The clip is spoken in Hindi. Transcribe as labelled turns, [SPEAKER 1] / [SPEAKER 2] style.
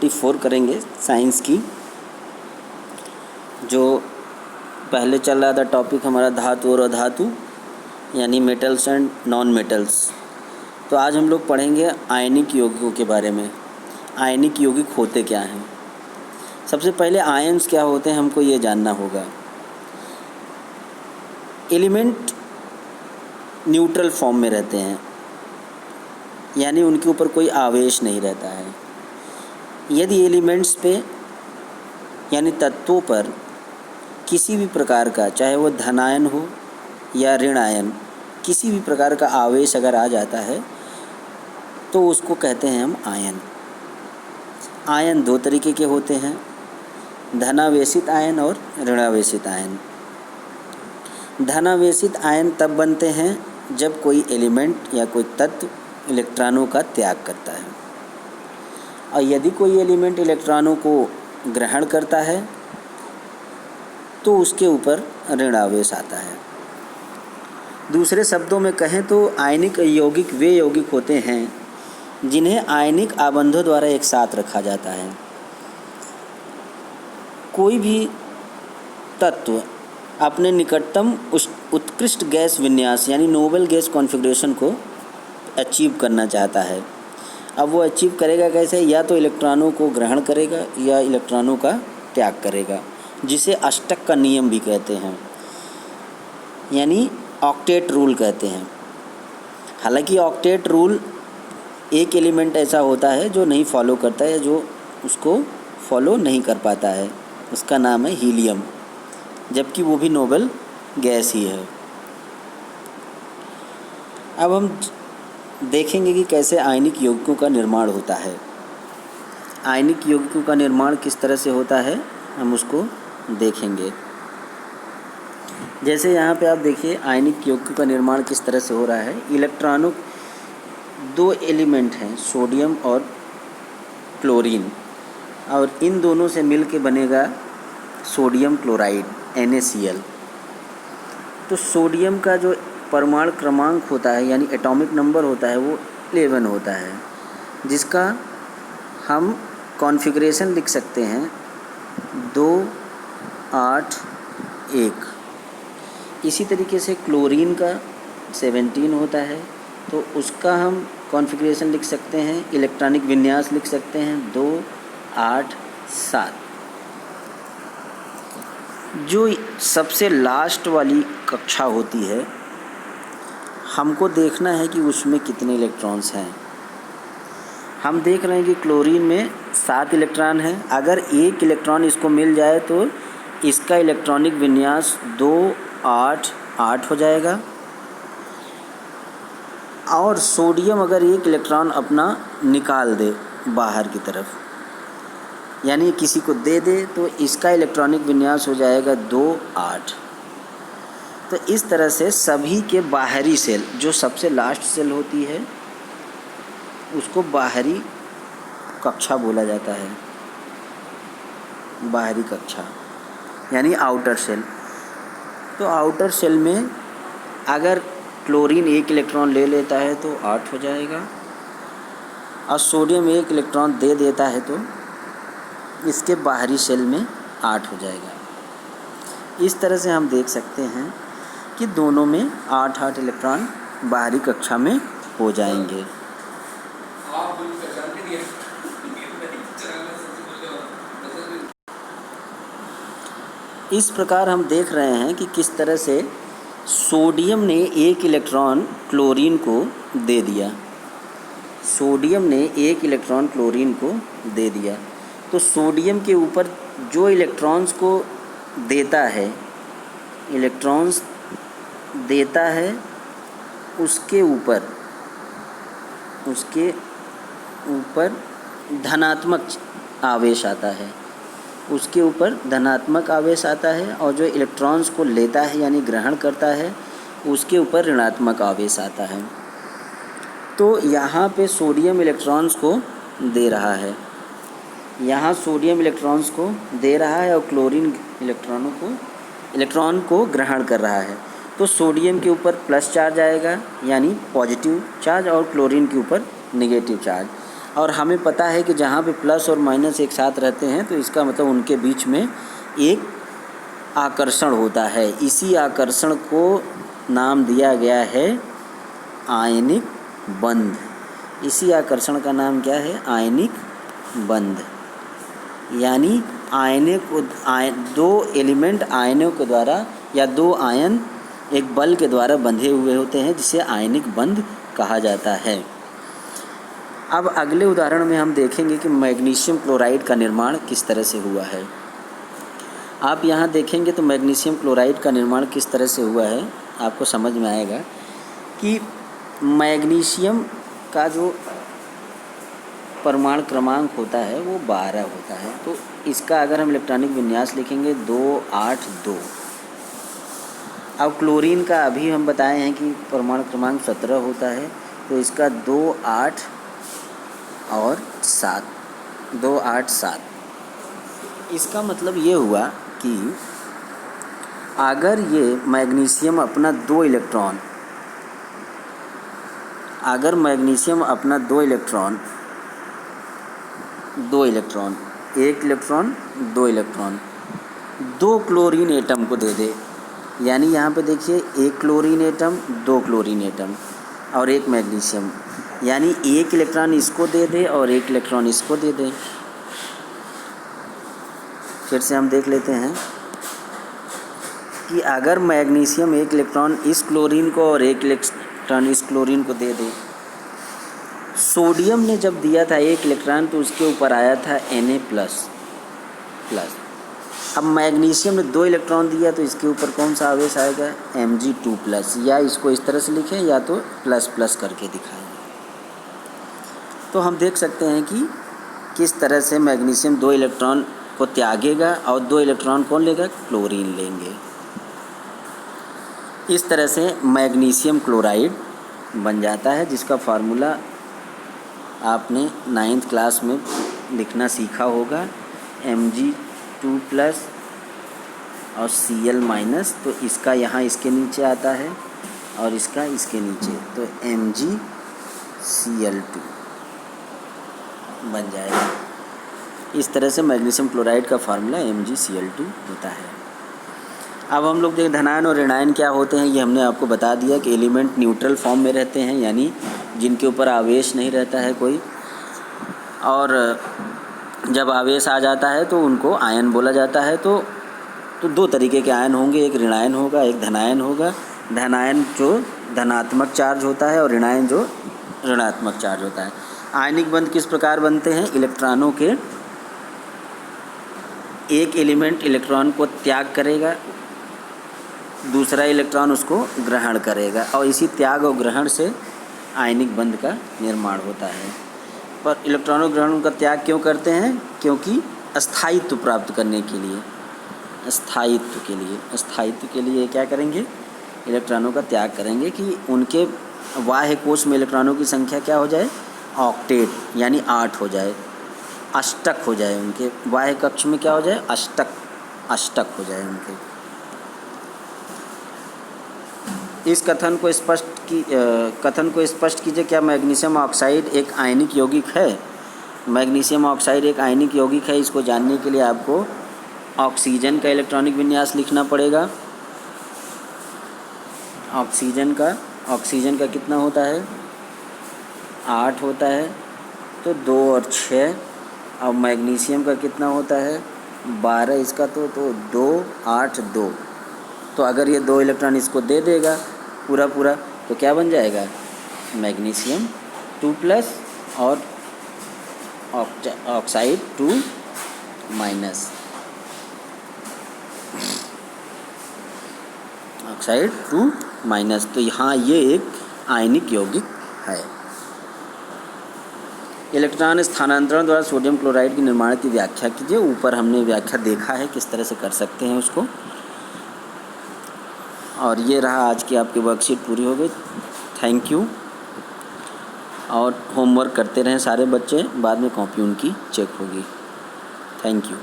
[SPEAKER 1] 24 करेंगे साइंस की। जो पहले चल रहा था टॉपिक हमारा धातु और अधातु, यानी मेटल्स एंड नॉन मेटल्स। तो आज हम लोग पढ़ेंगे आयनिक यौगिकों के बारे में। आयनिक यौगिक होते क्या हैं? सबसे पहले आयन्स क्या होते हैं हमको ये जानना होगा। एलिमेंट न्यूट्रल फॉर्म में रहते हैं, यानी उनके ऊपर कोई आवेश नहीं रहता है। यदि एलिमेंट्स पे यानी तत्वों पर किसी भी प्रकार का, चाहे वो धनायन हो या ऋण आयन, किसी भी प्रकार का आवेश अगर आ जाता है तो उसको कहते हैं हम आयन। आयन दो तरीके के होते हैं, धनावेशित आयन और ऋणावेशित आयन। धनावेशित आयन तब बनते हैं जब कोई एलिमेंट या कोई तत्व इलेक्ट्रॉनों का त्याग करता है, और यदि कोई एलिमेंट इलेक्ट्रॉनों को ग्रहण करता है तो उसके ऊपर ऋण आवेश आता है। दूसरे शब्दों में कहें तो आयनिक यौगिक वे यौगिक होते हैं जिन्हें आयनिक आबंधों द्वारा एक साथ रखा जाता है। कोई भी तत्व अपने निकटतम उत्कृष्ट गैस विन्यास यानी नोबल गैस कॉन्फ़िगरेशन को अचीव करना चाहता है। अब वो अचीव करेगा कैसे? या तो इलेक्ट्रॉनों को ग्रहण करेगा या इलेक्ट्रॉनों का त्याग करेगा, जिसे अष्टक का नियम भी कहते हैं, यानी ऑक्टेट रूल कहते हैं। हालांकि ऑक्टेट रूल एक एलिमेंट ऐसा होता है जो नहीं फॉलो करता है, जो उसको फॉलो नहीं कर पाता है, उसका नाम है हीलियम, जबकि वो भी नोबल गैस ही है। अब हम देखेंगे कि कैसे आयनिक यौगिकों का निर्माण होता है। आयनिक यौगिकों का निर्माण किस तरह से होता है हम उसको देखेंगे। जैसे यहाँ पे आप देखिए आयनिक यौगिकों का निर्माण किस तरह से हो रहा है। इलेक्ट्रॉनों, दो एलिमेंट हैं सोडियम और क्लोरीन, और इन दोनों से मिल के बनेगा सोडियम क्लोराइड NaCl। तो सोडियम का जो परमाणु क्रमांक होता है यानी एटॉमिक नंबर होता है वो 11 होता है, जिसका हम कॉन्फ़िगरेशन लिख सकते हैं 2 8 1। इसी तरीके से क्लोरीन का 17 होता है, तो उसका हम कॉन्फ़िगरेशन लिख सकते हैं, इलेक्ट्रॉनिक विन्यास लिख सकते हैं 2 8 7। जो सबसे लास्ट वाली कक्षा होती है, हमको देखना है कि उसमें कितने इलेक्ट्रॉन्स हैं। हम देख रहे हैं कि क्लोरीन में 7 इलेक्ट्रॉन हैं। अगर एक इलेक्ट्रॉन इसको मिल जाए तो इसका इलेक्ट्रॉनिक विन्यास 2 8 8 हो जाएगा। और सोडियम अगर एक इलेक्ट्रॉन अपना निकाल दे बाहर की तरफ, यानी किसी को दे दे, तो इसका इलेक्ट्रॉनिक विन्यास हो जाएगा 2 8। तो इस तरह से सभी के बाहरी सेल, जो सबसे लास्ट सेल होती है उसको बाहरी कक्षा बोला जाता है। बाहरी कक्षा यानी आउटर सेल। तो आउटर सेल में अगर क्लोरीन एक इलेक्ट्रॉन ले लेता है तो 8 हो जाएगा, और सोडियम एक इलेक्ट्रॉन दे देता है तो इसके बाहरी सेल में 8 हो जाएगा। इस तरह से हम देख सकते हैं कि दोनों में 8 8 इलेक्ट्रॉन बाहरी कक्षा में हो जाएंगे। इस प्रकार हम देख रहे हैं कि किस तरह से सोडियम ने एक इलेक्ट्रॉन क्लोरीन को दे दिया। सोडियम ने एक इलेक्ट्रॉन क्लोरीन को दे दिया, तो सोडियम के ऊपर जो इलेक्ट्रॉन्स को देता है, इलेक्ट्रॉन्स देता है, उसके ऊपर धनात्मक आवेश आता है। उसके ऊपर धनात्मक आवेश आता है, और जो इलेक्ट्रॉन्स को लेता है यानी ग्रहण करता है उसके ऊपर ऋणात्मक आवेश आता है। तो यहाँ पे सोडियम इलेक्ट्रॉन्स को दे रहा है, यहाँ सोडियम इलेक्ट्रॉन्स को दे रहा है, और क्लोरीन इलेक्ट्रॉन को ग्रहण कर रहा है। तो सोडियम के ऊपर प्लस चार्ज आएगा यानी पॉजिटिव चार्ज, और क्लोरीन के ऊपर नेगेटिव चार्ज। और हमें पता है कि जहाँ पे प्लस और माइनस एक साथ रहते हैं तो इसका मतलब उनके बीच में एक आकर्षण होता है। इसी आकर्षण को नाम दिया गया है आयनिक बंध। इसी आकर्षण का नाम क्या है? आयनिक बंध। यानी दो एलिमेंट आयनों के द्वारा या दो आयन एक बल के द्वारा बंधे हुए होते हैं, जिसे आयनिक बंध कहा जाता है। अब अगले उदाहरण में हम देखेंगे कि मैग्नीशियम क्लोराइड का निर्माण किस तरह से हुआ है। आप यहाँ देखेंगे तो मैग्नीशियम क्लोराइड का निर्माण किस तरह से हुआ है आपको समझ में आएगा कि मैग्नीशियम का जो परमाणु क्रमांक होता है वो 12 होता है। तो इसका अगर हम इलेक्ट्रॉनिक विन्यास लिखेंगे 282। अब क्लोरीन का अभी हम बताए हैं कि परमाणु क्रमांक 17 होता है, तो इसका 2 8 और 7, 2 8 7। इसका मतलब ये हुआ कि अगर ये मैग्नीशियम अपना दो इलेक्ट्रॉन दो क्लोरीन एटम को दे दे, यानी यहाँ पे देखिए एक क्लोरीन एटम, दो क्लोरीन एटम और एक मैग्नीशियम, यानी एक इलेक्ट्रॉन इसको दे दे और एक इलेक्ट्रॉन इसको दे दे। फिर से हम देख लेते हैं कि अगर मैग्नीशियम एक इलेक्ट्रॉन इस क्लोरीन को और एक इलेक्ट्रॉन इस क्लोरीन को दे दे। सोडियम ने जब दिया था एक इलेक्ट्रॉन तो उसके ऊपर आया था Na+। अब मैग्नीशियम ने दो इलेक्ट्रॉन दिया तो इसके ऊपर कौन सा आवेश आएगा? Mg2+, या इसको इस तरह से लिखें या तो प्लस करके दिखाएं। तो हम देख सकते हैं कि किस तरह से मैग्नीशियम दो इलेक्ट्रॉन को त्यागेगा और दो इलेक्ट्रॉन कौन लेगा? क्लोरीन लेंगे। इस तरह से मैग्नीशियम क्लोराइड बन जाता है, जिसका फार्मूला आपने 9th क्लास में लिखना सीखा होगा, Mg2+ और Cl-। तो इसका यहाँ इसके नीचे आता है और इसका इसके नीचे, तो MgCl2 बन जाएगा। इस तरह से मैग्नीशियम क्लोराइड का फार्मूला MgCl2 होता है। अब हम लोग देखें धनायन और ऋणायन क्या होते हैं। ये हमने आपको बता दिया कि एलिमेंट न्यूट्रल फॉर्म में रहते हैं, यानी जिनके ऊपर आवेश नहीं रहता है कोई, और जब आवेश आ जाता है तो उनको आयन बोला जाता है। तो दो तरीके के आयन होंगे, एक ऋणायन होगा, एक धनायन होगा। धनायन जो धनात्मक चार्ज होता है और ऋणायन जो ऋणात्मक चार्ज होता है। आयनिक बंध किस प्रकार बनते हैं? इलेक्ट्रॉनों के एक एलिमेंट इलेक्ट्रॉन को त्याग करेगा, दूसरा इलेक्ट्रॉन उसको ग्रहण करेगा और इसी त्याग और ग्रहण से आयनिक बंध का निर्माण होता है। पर इलेक्ट्रॉनों ग्रहण का त्याग क्यों करते हैं? क्योंकि स्थायित्व प्राप्त करने के लिए, स्थायित्व के लिए क्या करेंगे? इलेक्ट्रॉनों का त्याग करेंगे कि उनके बाह्य कोश में इलेक्ट्रॉनों की संख्या क्या हो जाए? ऑक्टेट, यानी 8 हो जाए, अष्टक हो जाए। उनके बाह्य कक्ष में क्या हो जाए? अष्टक हो जाए उनके। इस कथन को स्पष्ट कीजिए, क्या मैग्नीशियम ऑक्साइड एक आयनिक यौगिक है? मैग्नीशियम ऑक्साइड एक आयनिक यौगिक है। इसको जानने के लिए आपको ऑक्सीजन का इलेक्ट्रॉनिक विन्यास लिखना पड़ेगा। ऑक्सीजन का कितना होता है? 8 होता है, तो 2 और 6। अब मैग्नीशियम का कितना होता है? 12 इसका, तो 2 8 2। तो अगर ये 2 इलेक्ट्रॉन इसको दे देगा पूरा, तो क्या बन जाएगा? मैग्नीशियम 2+ और ऑक्साइड 2-। ऑक्साइड 2-। तो यहाँ ये एक आयनिक यौगिक है। इलेक्ट्रॉन स्थानांतरण द्वारा सोडियम क्लोराइड के निर्माण की व्याख्या कीजिए। ऊपर हमने व्याख्या देखा है किस तरह से कर सकते हैं उसको। और ये रहा आज की आपकी वर्कशीट पूरी हो गई। Thank you. और होमवर्क करते रहें सारे बच्चे, बाद में कॉपी उनकी चेक होगी। Thank you.